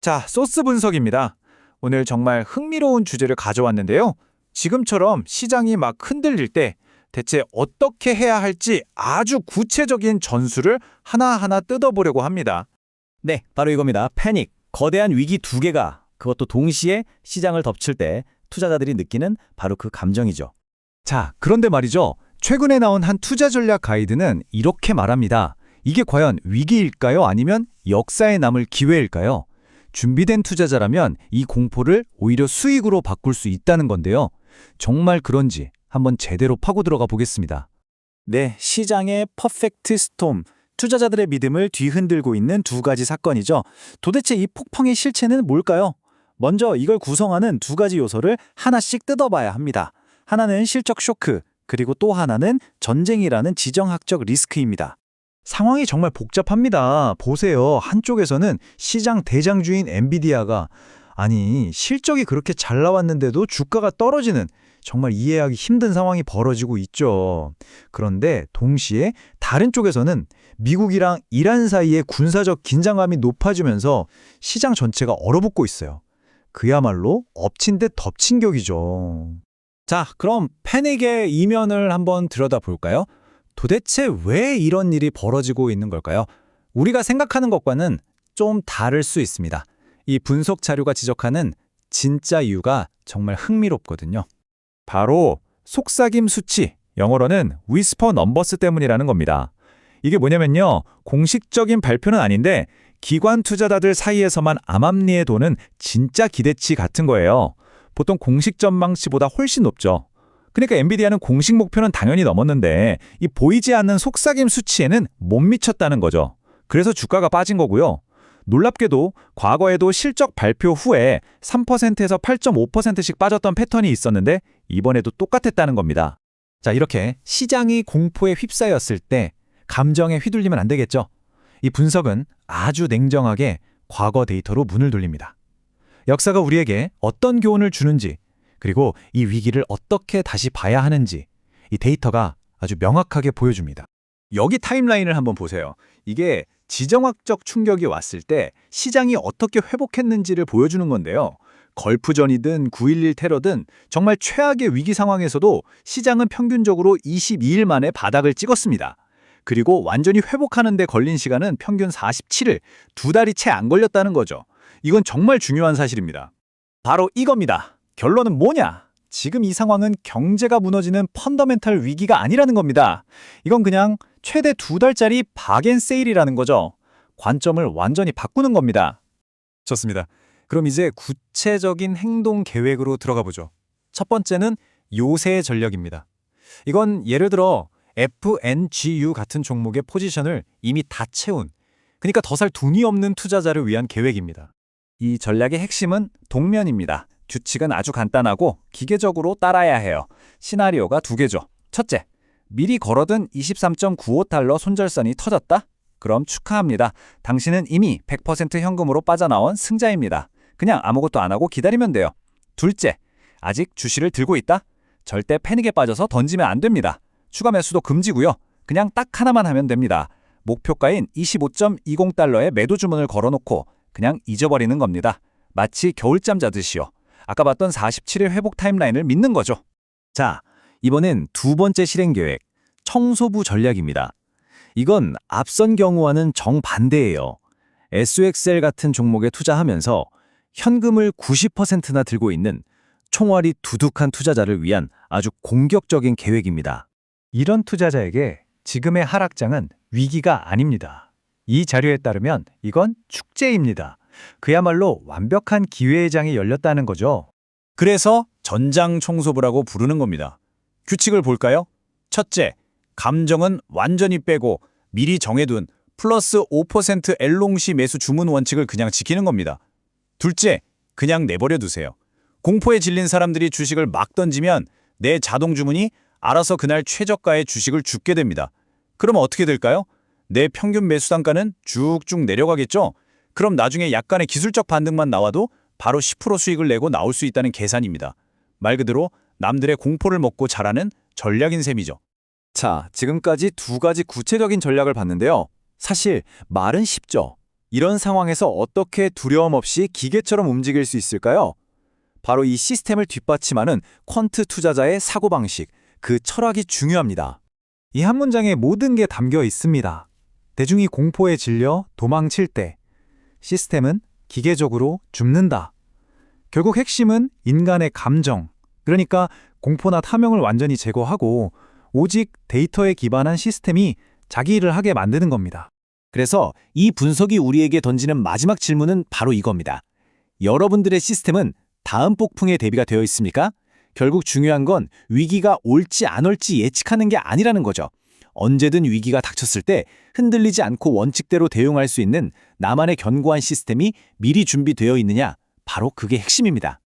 자, 소스 분석입니다. 오늘 정말 흥미로운 주제를 가져왔는데요. 지금처럼 시장이 막 흔들릴 때 대체 어떻게 해야 할지 아주 구체적인 전술을 하나하나 뜯어보려고 합니다. 네, 바로 이겁니다. 패닉. 거대한 위기 두 개가 그것도 동시에 시장을 덮칠 때 투자자들이 느끼는 바로 그 감정이죠. 자, 그런데 말이죠. 최근에 나온 한 투자 전략 가이드는 이렇게 말합니다. 이게 과연 위기일까요? 아니면 역사에 남을 기회일까요? 준비된 투자자라면 이 공포를 오히려 수익으로 바꿀 수 있다는 건데요. 정말 그런지 한번 제대로 파고 들어가 보겠습니다. 네, 시장의 퍼펙트 스톰, 투자자들의 믿음을 뒤흔들고 있는 두 가지 사건이죠. 도대체 이 폭풍의 실체는 뭘까요? 먼저 이걸 구성하는 두 가지 요소를 하나씩 뜯어봐야 합니다. 하나는 실적 쇼크, 그리고 또 하나는 전쟁이라는 지정학적 리스크입니다. 상황이 정말 복잡합니다. 보세요. 한쪽에서는 시장 대장주인 엔비디아가 아니 실적이 그렇게 잘 나왔는데도 주가가 떨어지는 정말 이해하기 힘든 상황이 벌어지고 있죠. 그런데 동시에 다른 쪽에서는 미국이랑 이란 사이의 군사적 긴장감이 높아지면서 시장 전체가 얼어붙고 있어요. 그야말로 엎친 데 덮친 격이죠. 자, 그럼 패닉의 이면을 한번 들여다볼까요? 도대체 왜 이런 일이 벌어지고 있는 걸까요? 우리가 생각하는 것과는 좀 다를 수 있습니다. 이 분석 자료가 지적하는 진짜 이유가 정말 흥미롭거든요. 바로 속삭임 수치, 영어로는 위스퍼 넘버스 때문이라는 겁니다. 이게 뭐냐면요, 공식적인 발표는 아닌데 기관 투자자들 사이에서만 암암리에 도는 진짜 기대치 같은 거예요. 보통 공식 전망치보다 훨씬 높죠. 그러니까 엔비디아는 공식 목표는 당연히 넘었는데 이 보이지 않는 속삭임 수치에는 못 미쳤다는 거죠. 그래서 주가가 빠진 거고요. 놀랍게도 과거에도 실적 발표 후에 3%에서 8.5%씩 빠졌던 패턴이 있었는데 이번에도 똑같았다는 겁니다. 자, 이렇게 시장이 공포에 휩싸였을 때 감정에 휘둘리면 안 되겠죠. 이 분석은 아주 냉정하게 과거 데이터로 문을 돌립니다. 역사가 우리에게 어떤 교훈을 주는지, 그리고 이 위기를 어떻게 다시 봐야 하는지 이 데이터가 아주 명확하게 보여줍니다. 여기 타임라인을 한번 보세요. 이게 지정학적 충격이 왔을 때 시장이 어떻게 회복했는지를 보여주는 건데요. 걸프전이든 9.11 테러든 정말 최악의 위기 상황에서도 시장은 평균적으로 22일 만에 바닥을 찍었습니다. 그리고 완전히 회복하는 데 걸린 시간은 평균 47일, 두 달이 채 안 걸렸다는 거죠. 이건 정말 중요한 사실입니다. 바로 이겁니다. 결론은 뭐냐? 지금 이 상황은 경제가 무너지는 펀더멘털 위기가 아니라는 겁니다. 이건 그냥 최대 두 달짜리 박앤세일이라는 거죠. 관점을 완전히 바꾸는 겁니다. 좋습니다. 그럼 이제 구체적인 행동 계획으로 들어가 보죠. 첫 번째는 요새 전략입니다. 이건 예를 들어 FNGU 같은 종목의 포지션을 이미 다 채운, 그러니까 더 살 돈이 없는 투자자를 위한 계획입니다. 이 전략의 핵심은 동면입니다. 규칙은 아주 간단하고 기계적으로 따라야 해요. 시나리오가 두 개죠. 첫째, 미리 걸어둔 23.95달러 손절선이 터졌다? 그럼 축하합니다. 당신은 이미 100% 현금으로 빠져나온 승자입니다. 그냥 아무것도 안 하고 기다리면 돼요. 둘째, 아직 주식을 들고 있다? 절대 패닉에 빠져서 던지면 안 됩니다. 추가 매수도 금지고요. 그냥 딱 하나만 하면 됩니다. 목표가인 25.20달러에 매도 주문을 걸어놓고 그냥 잊어버리는 겁니다. 마치 겨울잠 자듯이요. 아까 봤던 47일 회복 타임라인을 믿는 거죠. 자, 이번엔 두 번째 실행 계획, 청소부 전략입니다. 이건 앞선 경우와는 정반대예요. SXL 같은 종목에 투자하면서 현금을 90%나 들고 있는 총알이 두둑한 투자자를 위한 아주 공격적인 계획입니다. 이런 투자자에게 지금의 하락장은 위기가 아닙니다. 이 자료에 따르면 이건 축제입니다. 그야말로 완벽한 기회의 장이 열렸다는 거죠. 그래서 전장 청소부라고 부르는 겁니다. 규칙을 볼까요? 첫째, 감정은 완전히 빼고 미리 정해둔 플러스 5% L롱시 매수 주문 원칙을 그냥 지키는 겁니다. 둘째, 그냥 내버려 두세요. 공포에 질린 사람들이 주식을 막 던지면 내 자동 주문이 알아서 그날 최저가의 주식을 줍게 됩니다. 그러면 어떻게 될까요? 내 평균 매수 단가는 쭉쭉 내려가겠죠? 그럼 나중에 약간의 기술적 반등만 나와도 바로 10% 수익을 내고 나올 수 있다는 계산입니다. 말 그대로 남들의 공포를 먹고 자라는 전략인 셈이죠. 자, 지금까지 두 가지 구체적인 전략을 봤는데요. 사실 말은 쉽죠. 이런 상황에서 어떻게 두려움 없이 기계처럼 움직일 수 있을까요? 바로 이 시스템을 뒷받침하는 퀀트 투자자의 사고방식, 그 철학이 중요합니다. 이 한 문장에 모든 게 담겨 있습니다. 대중이 공포에 질려 도망칠 때 시스템은 기계적으로 줍는다. 결국 핵심은 인간의 감정, 그러니까 공포나 탐욕을 완전히 제거하고 오직 데이터에 기반한 시스템이 자기 일을 하게 만드는 겁니다. 그래서 이 분석이 우리에게 던지는 마지막 질문은 바로 이겁니다. 여러분들의 시스템은 다음 폭풍에 대비가 되어 있습니까? 결국 중요한 건 위기가 올지 안 올지 예측하는 게 아니라는 거죠. 언제든 위기가 닥쳤을 때 흔들리지 않고 원칙대로 대응할 수 있는 나만의 견고한 시스템이 미리 준비되어 있느냐, 바로 그게 핵심입니다.